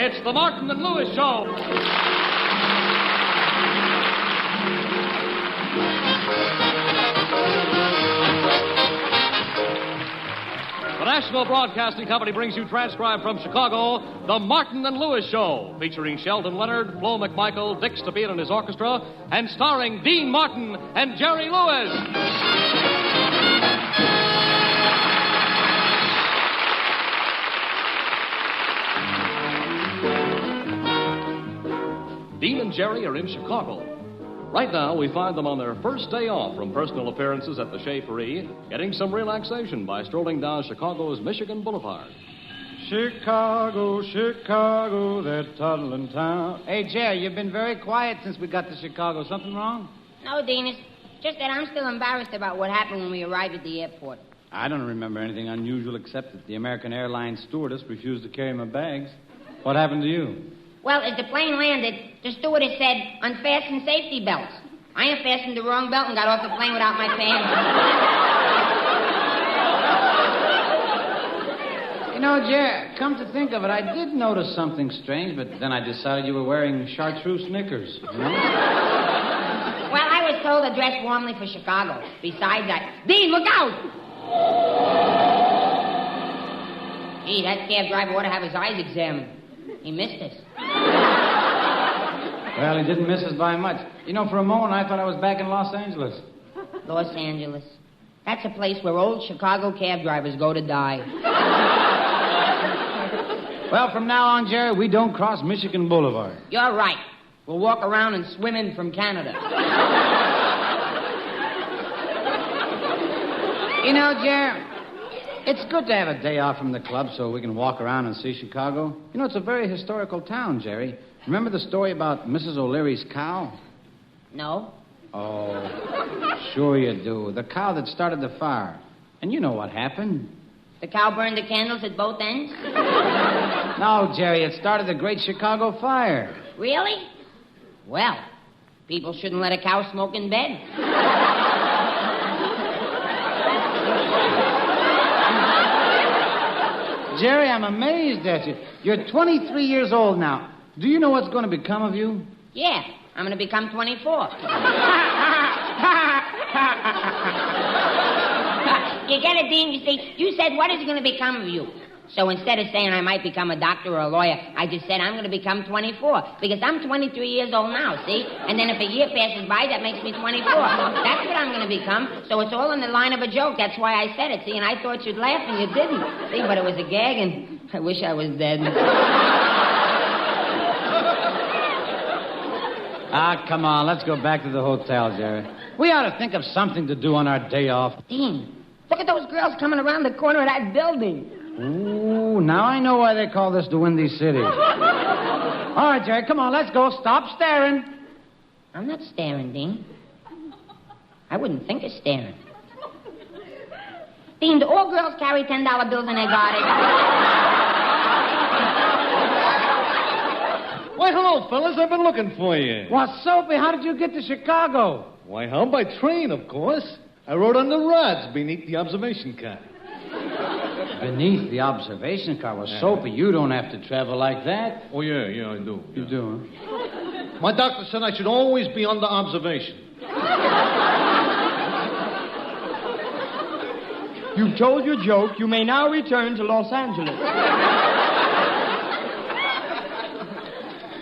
It's the Martin and Lewis Show. The National Broadcasting Company brings you, transcribed from Chicago, The Martin and Lewis Show, featuring Sheldon Leonard, Flo McMichael, Dick Stabile and his orchestra, and starring Dean Martin and Jerry Lewis. Dean and Jerry are in Chicago. Right now, we find them on their first day off from personal appearances at the Chez Paris, getting some relaxation by strolling down Chicago's Michigan Boulevard. Chicago, Chicago, that toddling town. Hey, Jerry, you've been very quiet since we got to Chicago. Something wrong? No, Dean, it's just that I'm still embarrassed about what happened when we arrived at the airport. I don't remember anything unusual except that the American Airlines stewardess refused to carry my bags. What happened to you? Well, as the plane landed, the stewardess said, unfasten safety belts. I unfastened the wrong belt and got off the plane without my pants. You know, Jerry, come to think of it, I did notice something strange, but then I decided you were wearing chartreuse knickers. You know? Well, I was told to dress warmly for Chicago. Besides, Dean, look out! Gee, that cab driver ought to have his eyes examined. He missed us. Well, he didn't miss us by much. You know, for a moment, I thought I was back in Los Angeles. Los Angeles. That's a place where old Chicago cab drivers go to die. Well, from now on, Jerry, we don't cross Michigan Boulevard. You're right. We'll walk around and swim in from Canada. You know, Jerry, it's good to have a day off from the club so we can walk around and see Chicago. You know, it's a very historical town, Jerry. Remember the story about Mrs. O'Leary's cow? No. Oh, sure you do. The cow that started the fire. And you know what happened. The cow burned the candles at both ends? No, Jerry, it started the Great Chicago Fire. Really? Well, people shouldn't let a cow smoke in bed. Jerry, I'm amazed at you. You're 23 years old now. Do you know what's going to become of you? Yeah, I'm going to become 24. You get it, Dean? You see, you said, what is going to become of you? So instead of saying I might become a doctor or a lawyer, I just said I'm going to become 24. Because I'm 23 years old now, see? And then if a year passes by, that makes me 24. That's what I'm going to become. So it's all in the line of a joke. That's why I said it, see? And I thought you'd laugh, and you didn't. See, but it was a gag, and I wish I was dead. Ah, come on. Let's go back to the hotel, Jerry. We ought to think of something to do on our day off. Dean, look at those girls coming around the corner of that building. Ooh, now I know why they call this the Windy City. All right, Jerry, come on, let's go. Stop staring. I'm not staring, Dean. I wouldn't think of staring. Dean, do all girls carry $10 bills in their garters? Why, hello, fellas. I've been looking for you. Well, Soapy, how did you get to Chicago? Why, how? By train, of course. I rode on the rods beneath the observation car. Beneath the observation car? Well, Soapy, you don't have to travel like that. Oh, yeah, I do. You do, huh? My doctor said I should always be under observation. You've told your joke. You may now return to Los Angeles.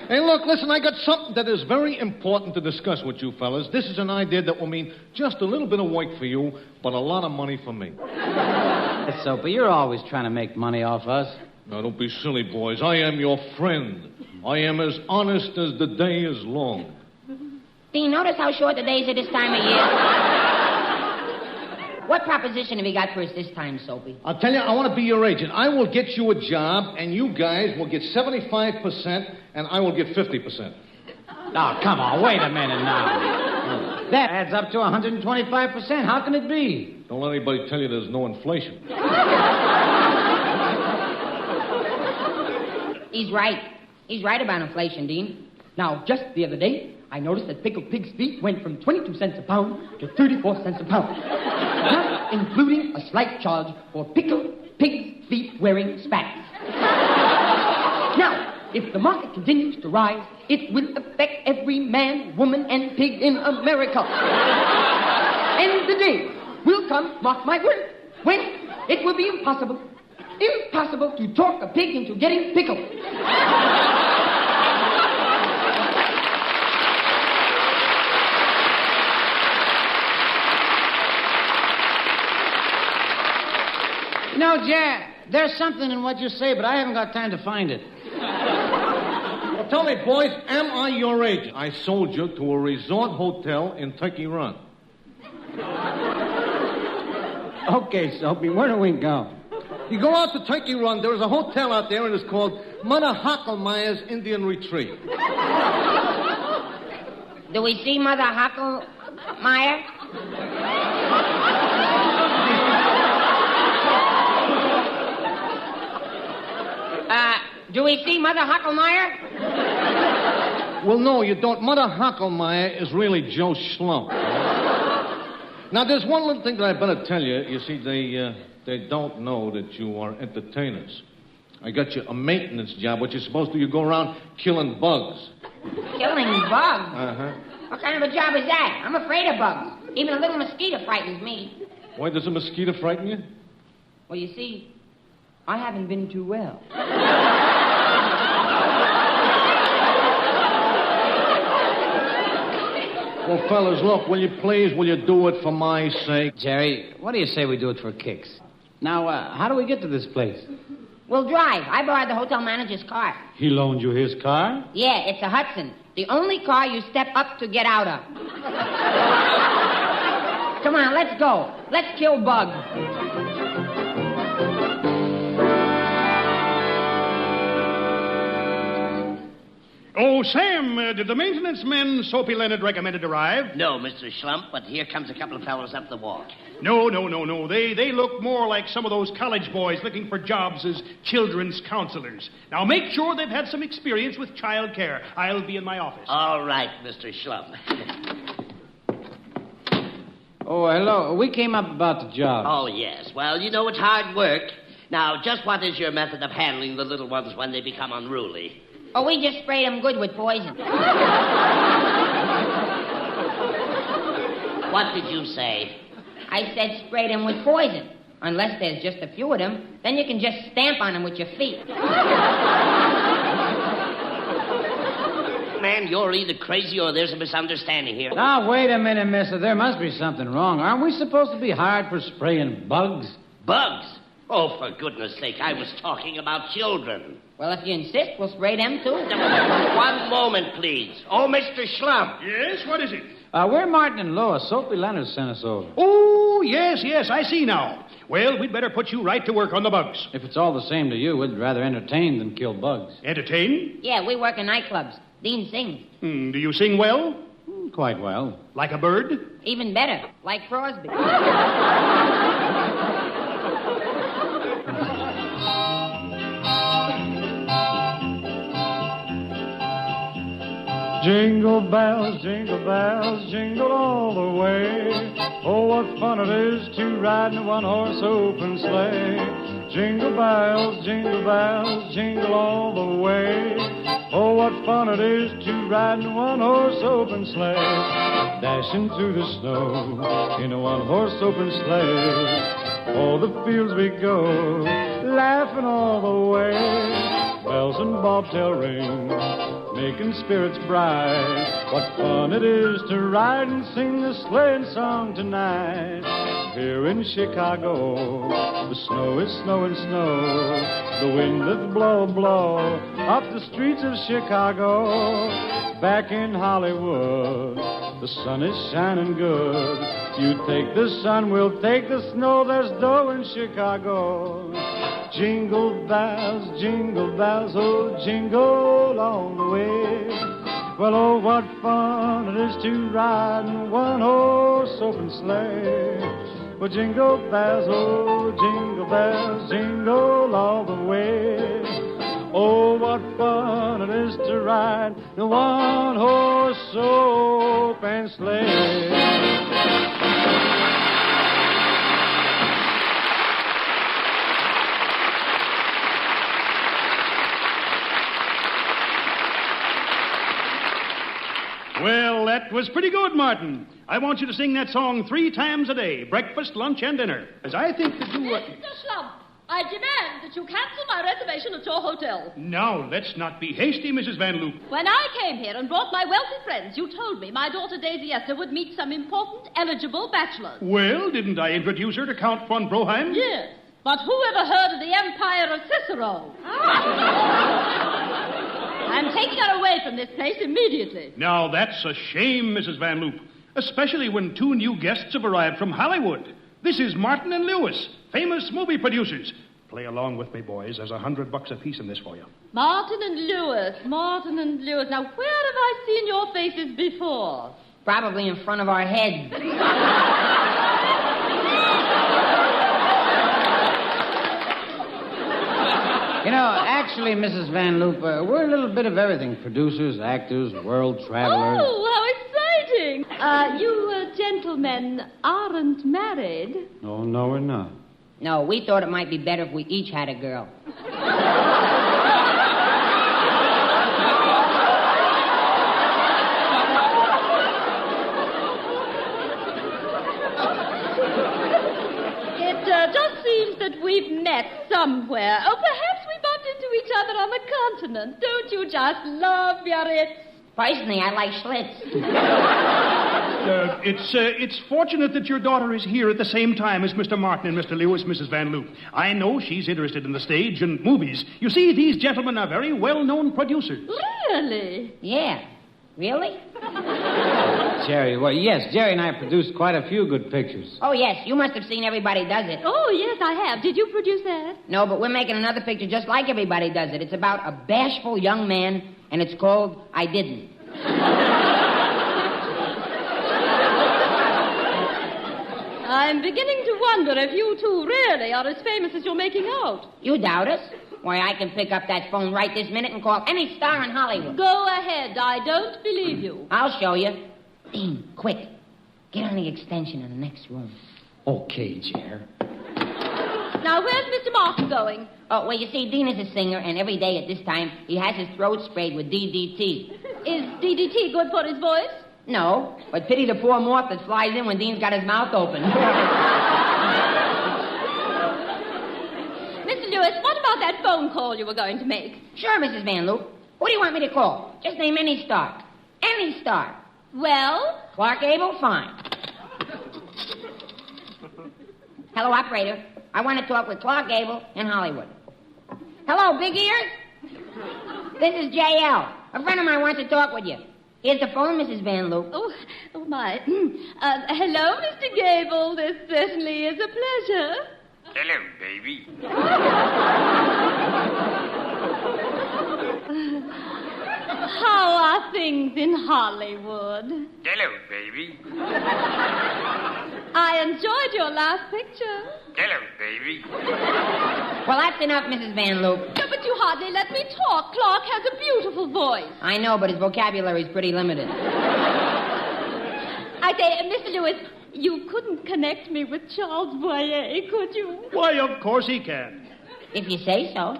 Hey, look, listen, I got something that is very important to discuss with you fellas. This is an idea that will mean just a little bit of work for you, but a lot of money for me. Yes, Soapy, you're always trying to make money off us. Now, don't be silly, boys. I am your friend. I am as honest as the day is long. Dean, notice how short the days are this time of year? What proposition have you got for us this time, Soapy? I'll tell you, I want to be your agent. I will get you a job, and you guys will get 75%, and I will get 50%. Oh, come on, wait a minute now. That adds up to 125%. How can it be? Don't let anybody tell you there's no inflation. He's right. He's right about inflation, Dean. Now, just the other day, I noticed that pickled pig's feet went from 22 cents a pound to 34 cents a pound. Not including a slight charge for pickled pig's feet wearing spats. Now, If the market continues to rise, it will affect every man, woman, and pig in America. And the day will come, mark my word, when it will be impossible to talk a pig into getting pickled. You know, Jer, there's something in what you say, but I haven't got time to find it. Well, tell me, boys, am I your agent? I sold you to a resort hotel in Turkey Run. Okay, Soapy, where do we go? You go out to Turkey Run, there is a hotel out there, and it's called Mother Hockelmeyer's Indian Retreat. Do we see Mother Hockelmeyer? Do we see Mother Hockelmeyer? Well, no, you don't. Mother Hockelmeyer is really Joe Schlump. Now, there's one little thing that I better tell you. You see, they don't know that you are entertainers. I got you a maintenance job. What you're supposed to do, you go around killing bugs. Killing bugs? Uh-huh. What kind of a job is that? I'm afraid of bugs. Even a little mosquito frightens me. Why does a mosquito frighten you? Well, you see, I haven't been too well. Well, fellas, look, will you do it for my sake? Jerry, what do you say we do it for kicks? Now, how do we get to this place? We'll drive. I borrowed the hotel manager's car. He loaned you his car? Yeah, it's a Hudson. The only car you step up to get out of. Come on, let's go. Let's kill bugs. Oh, Sam, did the maintenance men Soapy Leonard recommended arrive? No, Mr. Schlump, but here comes a couple of fellows up the walk. No. They look more like some of those college boys looking for jobs as children's counselors. Now, make sure they've had some experience with child care. I'll be in my office. All right, Mr. Schlump. Oh, hello. We came up about the job. Oh, yes. Well, you know it's hard work. Now, just what is your method of handling the little ones when they become unruly? Oh, we just sprayed them good with poison. What did you say? I said spray them with poison. Unless there's just a few of them, then you can just stamp on them with your feet. Man, you're either crazy or there's a misunderstanding here. Now, wait a minute, mister. There must be something wrong. Aren't we supposed to be hired for spraying bugs? Bugs? Oh, for goodness sake, I was talking about children. Well, if you insist, we'll spray them, too. One moment, please. Oh, Mr. Schlump. Yes, what is it? We're Martin and Lois. Soapy Leonard sent us over. Oh, yes, I see now. Well, we'd better put you right to work on the bugs. If it's all the same to you, we'd rather entertain than kill bugs. Entertain? Yeah, we work in nightclubs. Dean sings. Do you sing well? Quite well. Like a bird? Even better, like Crosby. Jingle bells, jingle all the way. Oh, what fun it is to ride in a one-horse open sleigh. Jingle bells, jingle all the way. Oh, what fun it is to ride in a one-horse open sleigh. Dashing through the snow in a one-horse open sleigh. O'er the fields we go, laughing all the way. Bells and bobtail ring, making spirits bright. What fun it is to ride and sing the sleighing song tonight. Here in Chicago, the snow is snowing snow. The wind that blow up the streets of Chicago. Back in Hollywood, the sun is shining good. You take the sun, we'll take the snow. There's dough in Chicago. Jingle bells, oh, jingle all the way. Well, oh, what fun it is to ride in a one-horse open sleigh. Well, jingle bells, oh, jingle all the way. Oh, what fun it is to ride in a one-horse open sleigh. That was pretty good, Martin. I want you to sing that song 3 times a day, breakfast, lunch, and dinner. As I think that you... Mr. Schlump, I demand that you cancel my reservation at your hotel. Now, let's not be hasty, Mrs. Van Loop. When I came here and brought my wealthy friends, you told me my daughter Daisy Esther would meet some important, eligible bachelors. Well, didn't I introduce her to Count von Broheim? Yes, but who ever heard of the Empire of Cicero? I'm taking her away from this place immediately. Now, that's a shame, Mrs. Van Loop, especially when 2 new guests have arrived from Hollywood. This is Martin and Lewis, famous movie producers. Play along with me, boys. There's $100 apiece in this for you. Martin and Lewis. Now, where have I seen your faces before? Probably in front of our heads. You know, actually, Mrs. Van Loop, we're a little bit of everything. Producers, actors, world travelers. Oh, how exciting. You gentlemen aren't married. Oh, no, we're not. No, we thought it might be better if we each had a girl. It just seems that we've met somewhere. Oh, perhaps we bumped into each other on the continent. Don't you just love Biarritz? Personally, I like Schlitz. It's fortunate that your daughter is here at the same time as Mr. Martin and Mr. Lewis, Mrs. Van Loop. I know she's interested in the stage and movies. You see, these gentlemen are very well-known producers. Really? Yeah. Really? Jerry, well, yes, Jerry and I produced quite a few good pictures. Oh, yes, you must have seen Everybody Does It. Oh, yes, I have. Did you produce that? No, but we're making another picture just like Everybody Does It. It's about a bashful young man, and it's called I Didn't. I'm beginning to wonder if you two really are as famous as you're making out. You doubt us? Why, I can pick up that phone right this minute and call any star in Hollywood. Go ahead. I don't believe you. I'll show you. Dean, quick. Get on the extension in the next room. Okay, Jer. Now, where's Mr. Martin going? Oh, well, you see, Dean is a singer, and every day at this time, he has his throat sprayed with DDT. Is DDT good for his voice? No, but pity the poor moth that flies in when Dean's got his mouth open. Mr. Lewis, what about that phone call you were going to make? Sure, Mrs. Van Loop. Who do you want me to call? Just name any star. Any star. Well? Clark Gable, fine. Hello, operator. I want to talk with Clark Gable in Hollywood. Hello, Big Ears? This is J.L. A friend of mine wants to talk with you. Here's the phone, Mrs. Van Loop. Oh, my. Hello, Mr. Gable. This certainly is a pleasure. Hello, baby. How are things in Hollywood? Hello, baby. I enjoyed your last picture. Hello, baby. Well, that's enough, Mrs. Van Loop. No, but you hardly let me talk. Clark has a beautiful voice. I know, but his vocabulary is pretty limited. I say, Mr. Lewis, you couldn't connect me with Charles Boyer, could you? Why, of course he can. If you say so.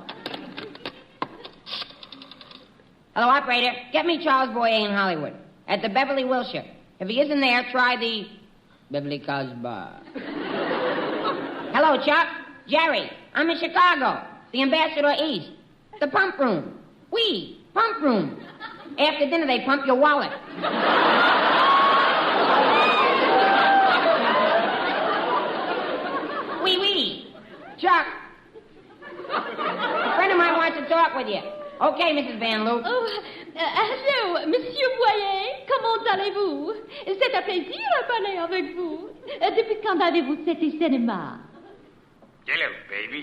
Hello, operator. Get me Charles Boyer in Hollywood. At the Beverly Wilshire. If he isn't there, try the Beverly Casbah. Hello, Chuck. Jerry. I'm in Chicago. The Ambassador East. The pump room. Pump room. After dinner, they pump your wallet. Chuck. A friend of mine wants to talk with you. Okay, Mrs. Van Loop. Oh, hello, Monsieur Boyer. Comment allez-vous? C'est un plaisir à parler avec vous. Depuis quand avez-vous fait du cinéma? Hello, baby.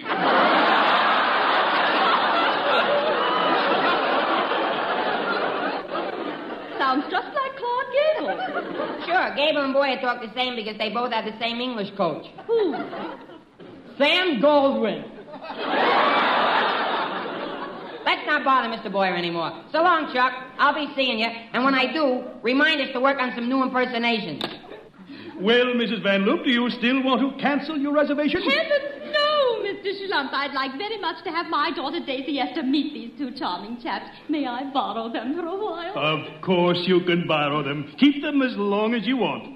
Sounds just like Clark Gable. Sure, Gable and Boyer talk the same because they both have the same English coach. Who? Sam Goldwyn. Let's not bother Mr. Boyer anymore. So long, Chuck. I'll be seeing you. And when I do, remind us to work on some new impersonations. Well, Mrs. Van Loop, do you still want to cancel your reservation? Heavens, no, Mr. Mr. Schlump, I'd like very much to have my daughter Daisy Esther meet these two charming chaps. May I borrow them for a while? Of course you can borrow them. Keep them as long as you want.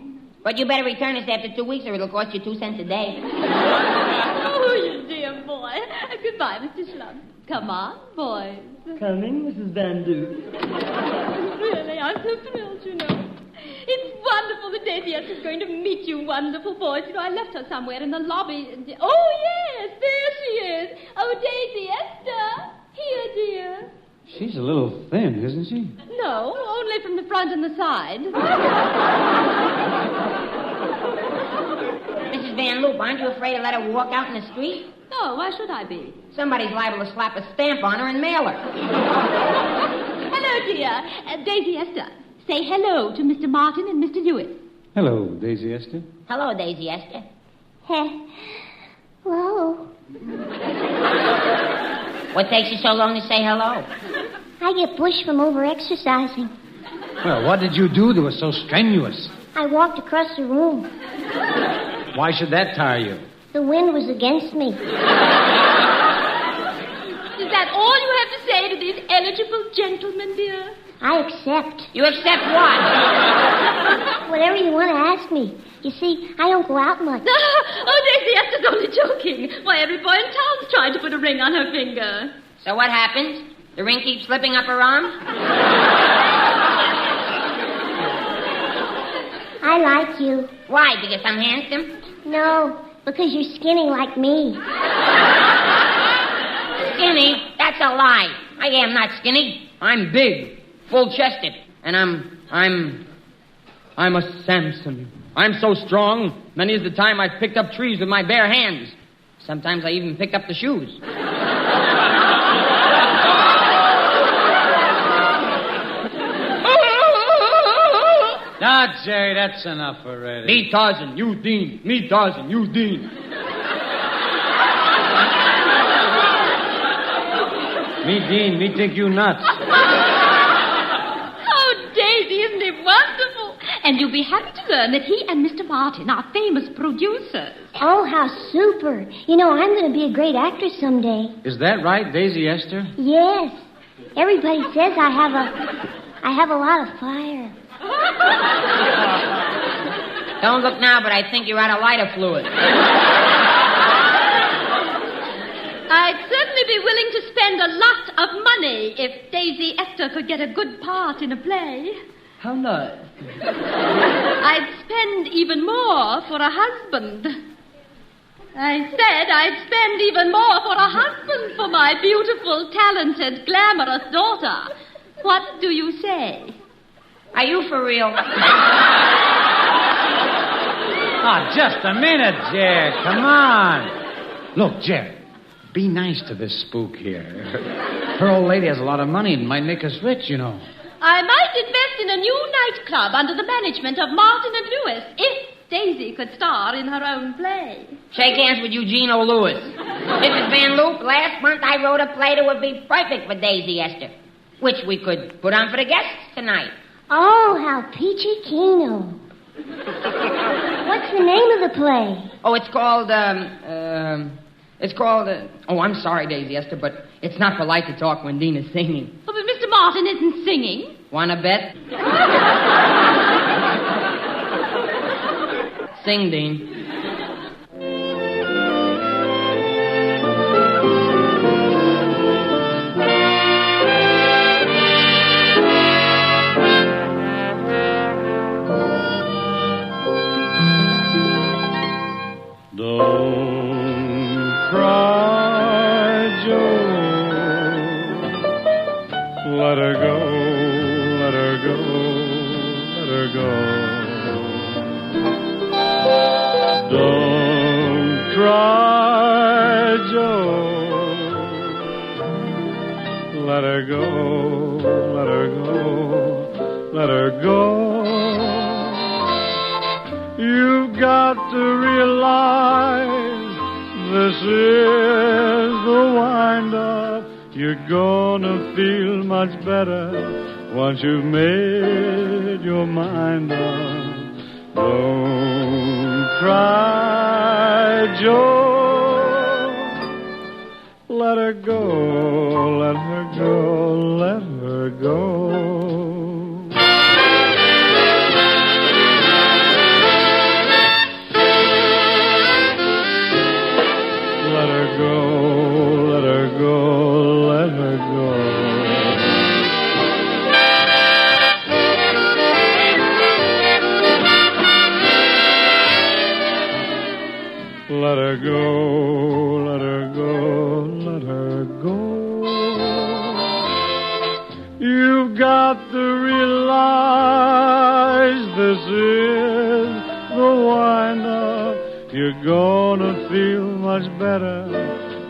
But you better return us after 2 weeks or it'll cost you 2 cents a day. Oh, you dear boy. Goodbye, Mr. Schlump. Come on, boys. Coming, Mrs. Van Duke. Really, I'm so thrilled, you know. It's wonderful that Daisy Esther's going to meet you wonderful boys. You know, I left her somewhere in the lobby. Oh, yes, there she is. Oh, Daisy Esther. Here, dear. She's a little thin, isn't she? No, only from the front and the side. Mrs. Van Loop, aren't you afraid to let her walk out in the street? No, why should I be? Somebody's liable to slap a stamp on her and mail her. Hello, dear. Daisy Esther. Say hello to Mr. Martin and Mr. Lewis. Hello, Daisy Esther. Hello, Daisy Esther. Hello. What takes you so long to say hello? I get bushed from over-exercising. Well, what did you do that was so strenuous? I walked across the room. Why should that tire you? The wind was against me. Is that all you have to say to these eligible gentlemen, dear? I accept. You accept what? Whatever you want to ask me. You see, I don't go out much. Oh, Daisy Esther's only joking. Why, every boy in town's trying to put a ring on her finger. So what happens? The ring keeps slipping up her arm? I like you. Why? Because I'm handsome? No, because you're skinny like me. Skinny? That's a lie. I am not skinny. I'm big, full-chested, and I'm a Samson. I'm so strong, many is the time I've picked up trees with my bare hands. Sometimes I even pick up the shoes. Ah, Jerry, that's enough already. Me Tarzan, you Dean. Me Tarzan, you Dean. Me Dean, me think you nuts. Oh, Daisy, isn't it wonderful? And you'll be happy to learn that he and Mr. Martin are famous producers. Oh, how super. You know, I'm going to be a great actress someday. Is that right, Daisy Esther? Yes. Everybody says I have a lot of fire. Don't look now, but I think you're out of lighter fluid. I'd certainly be willing to spend a lot of money if Daisy Esther could get a good part in a play. How nice. I'd spend even more for a husband. I said I'd spend even more for a husband for my beautiful, talented, glamorous daughter. What do you say? Are you for real? Oh, just a minute, Jerry. Come on. Look, Jerry, be nice to this spook here. Her old lady has a lot of money and might make us rich, you know. I might invest in a new nightclub under the management of Martin and Lewis if Daisy could star in her own play. Shake hands with Eugene O. Lewis. Mrs. Van Loop, last month I wrote a play that would be perfect for Daisy Esther, which we could put on for the guests tonight. Oh, how peachy kino. What's the name of the play? Oh, it's called, oh, I'm sorry, Daisy Esther, but it's not polite to talk when Dean is singing. Oh, but Mr. Martin isn't singing. Wanna bet? Sing, Dean. Don't cry, Joe. Let her go, let her go, let her go. Don't cry, Joe. Let her go, let her go, let her go. You've got to realize this is the wind-up. You're gonna feel much better once you've made your mind up. Don't cry, Joe. Let her go, let her go, let her go. Let her go, let her go, let her go. Let her go, let her go, let her go. You've got to realize this is the wind-up. You're gonna feel much better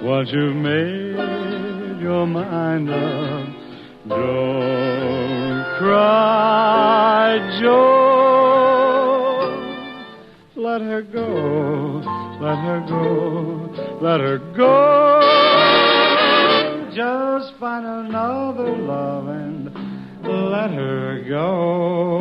once you've made your mind up. Don't cry, Joe. Let her go, let her go, let her go. Just find another love and let her go.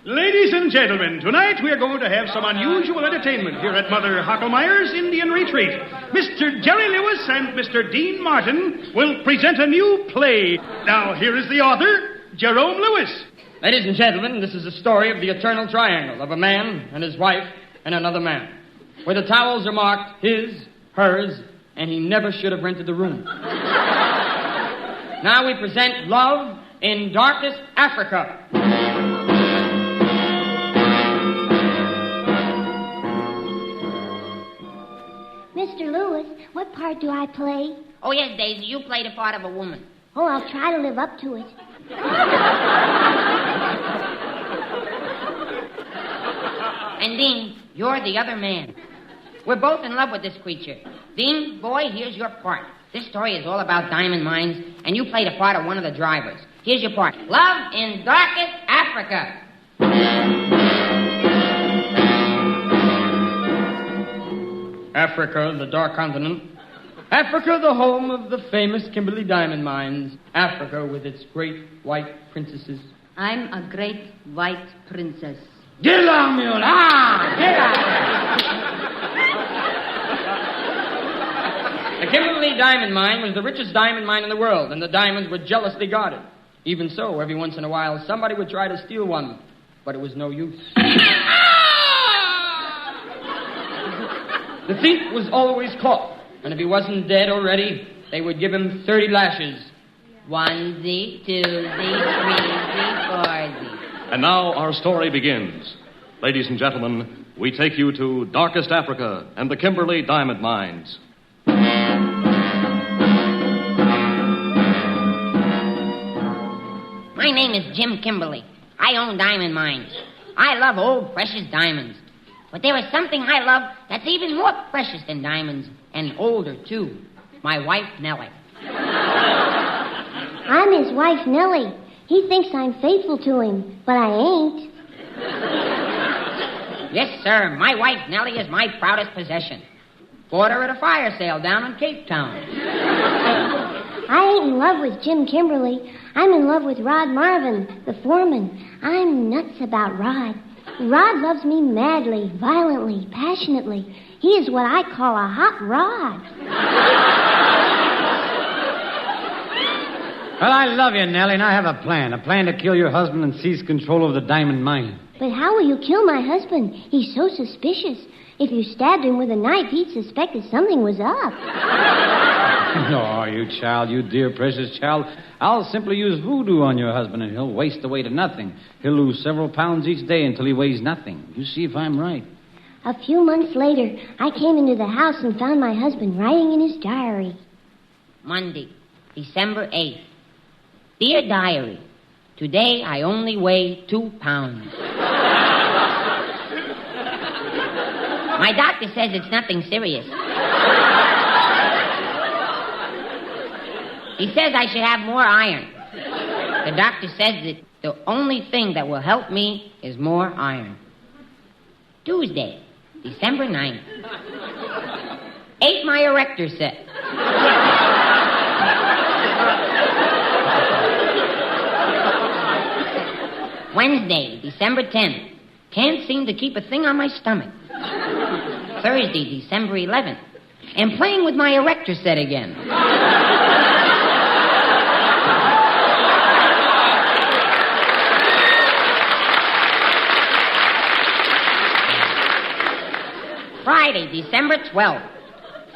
Ladies and gentlemen, tonight we are going to have some unusual entertainment here at Mother Hockelmeyer's Indian Retreat. Mr. Jerry Lewis and Mr. Dean Martin will present a new play. Now, here is the author, Jerome Lewis. Ladies and gentlemen, this is the story of the eternal triangle of a man and his wife and another man, where the towels are marked his, hers, and he never should have rented the room. Now we present Love in Darkest Africa. Mr. Lewis, what part do I play? Oh, yes, Daisy, you play the part of a woman. Oh, I'll try to live up to it. And Dean, you're the other man. We're both in love with this creature. Dean, boy, here's your part. This story is all about diamond mines, and you play the part of one of the drivers. Here's your part. Love in Darkest Africa. Africa, the dark continent. Africa, the home of the famous Kimberley diamond mines. Africa with its great white princesses. I'm a great white princess. Get along, mule. Get out. The Kimberley diamond mine was the richest diamond mine in the world, and the diamonds were jealously guarded. Even so, every once in a while, somebody would try to steal one, but it was no use. The thief was always caught, and if he wasn't dead already, they would give him 30 lashes. 1Z, 2Z, 3Z, 4Z. And now our story begins. Ladies and gentlemen, we take you to Darkest Africa and the Kimberley diamond mines. My name is Jim Kimberley. I own diamond mines. I love old, precious diamonds. But there is something I love that's even more precious than diamonds, and older, too. My wife, Nellie. I'm his wife, Nellie. He thinks I'm faithful to him, but I ain't. Yes, sir. My wife, Nellie, is my proudest possession. Bought her at a fire sale down in Cape Town. I ain't in love with Jim Kimberley. I'm in love with Rod Marvin, the foreman. I'm nuts about Rod. Rod loves me madly, violently, passionately. He is what I call a hot rod. Well, I love you, Nellie, and I have a plan to kill your husband and seize control of the diamond mine. But how will you kill my husband? He's so suspicious. If you stabbed him with a knife, he'd suspect that something was up. No, you child, you dear precious child. I'll simply use voodoo on your husband, and he'll waste away to nothing. He'll lose several pounds each day until he weighs nothing. You see if I'm right. A few months later, I came into the house and found my husband writing in his diary. Monday, December 8th. Dear Diary, today I only weigh 2 pounds. My doctor says it's nothing serious. He says I should have more iron. The doctor says that the only thing that will help me is more iron. Tuesday, December 9th. Ate my erector set. Wednesday, December 10th. Can't seem to keep a thing on my stomach. Thursday, December 11th. Am playing with my erector set again. Friday, December 12th.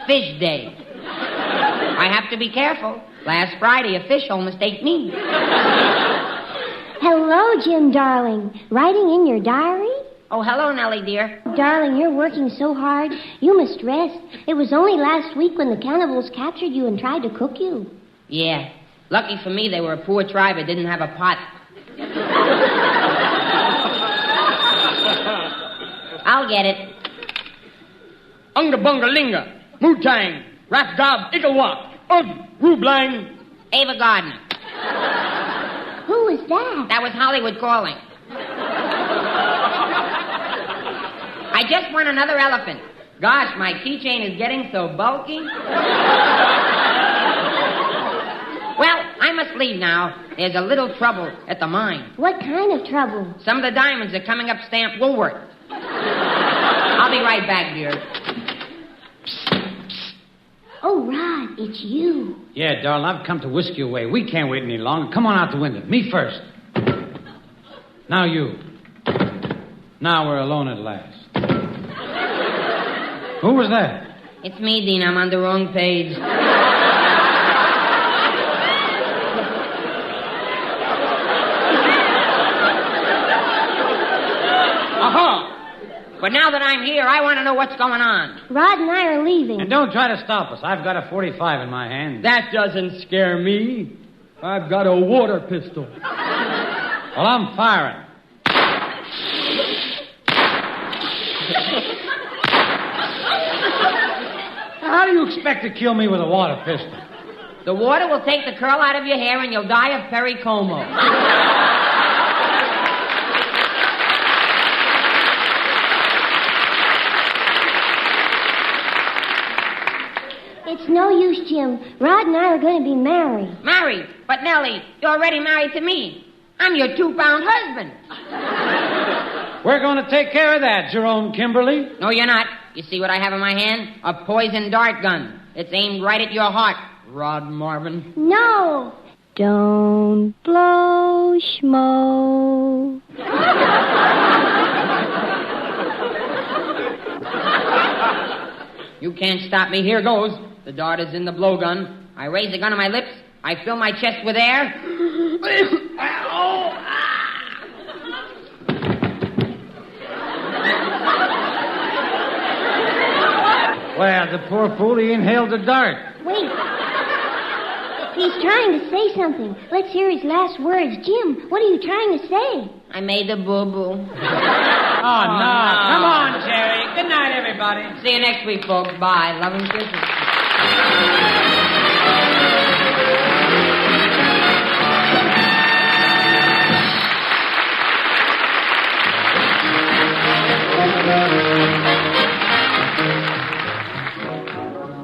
Fish Day. I have to be careful. Last Friday, a fish almost ate me. Hello, Jim, darling. Writing in your diary? Oh, hello, Nellie, dear. Darling, you're working so hard. You must rest. It was only last week when the cannibals captured you and tried to cook you. Yeah. Lucky for me, they were a poor tribe that didn't have a pot. I'll get it. Unga Bunga Linga, Wu-Tang, Rap Gob, Igawak, Ugg, Rublang. Ava Gardner. Who was that? That was Hollywood calling. I just want another elephant. Gosh, my keychain is getting so bulky. Well, I must leave now. There's a little trouble at the mine. What kind of trouble? Some of the diamonds are coming up stamp Woolworth. I'll be right back, dear. Oh, Rod, it's you. Yeah, darling, I've come to whisk you away. We can't wait any longer. Come on out the window. Me first. Now you. Now we're alone at last. Who was that? It's me, Dean. I'm on the wrong page. Aha! But now that I'm here, I want to know what's going on. Rod and I are leaving. And don't try to stop us. I've got a 45 in my hand. That doesn't scare me. I've got a water pistol. Well, I'm firing. How do you expect to kill me with a water pistol? The water will take the curl out of your hair and you'll die of pericomo. It's no use, Jim. Rod and I are going to be married. Married? But, Nellie, you're already married to me. I'm your 2-pound husband. We're going to take care of that, Jerome Kimberly. No, you're not. You see what I have in my hand? A poison dart gun. It's aimed right at your heart, Rod Marvin. No. Don't blow schmo. You can't stop me. Here goes. The dart is in the blowgun. I raise the gun to my lips. I fill my chest with air. Well, the poor fool, he inhaled the dart. Wait. He's trying to say something. Let's hear his last words. Jim, what are you trying to say? I made a boo-boo. Oh, no. Come on, Jerry. Good night, everybody. See you next week, folks. Bye. Love and kisses.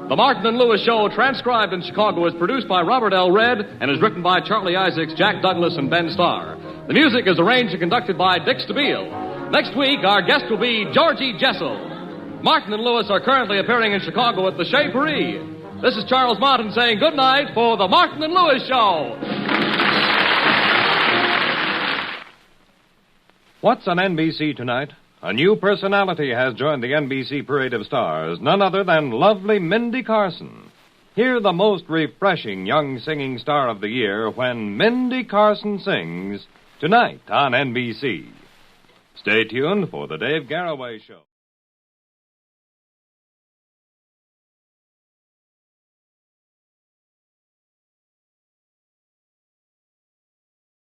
The Martin and Lewis Show, transcribed in Chicago, is produced by Robert L. Red and is written by Charlie Isaacs, Jack Douglas, and Ben Starr. The music is arranged and conducted by Dick Stabile. Next week, our guest will be Georgie Jessel. Martin and Lewis are currently appearing in Chicago at the Chez Paris. This is Charles Martin saying good night for the Martin and Lewis Show. What's on NBC tonight? A new personality has joined the NBC parade of stars, none other than lovely Mindy Carson. Hear the most refreshing young singing star of the year when Mindy Carson sings tonight on NBC. Stay tuned for the Dave Garroway Show.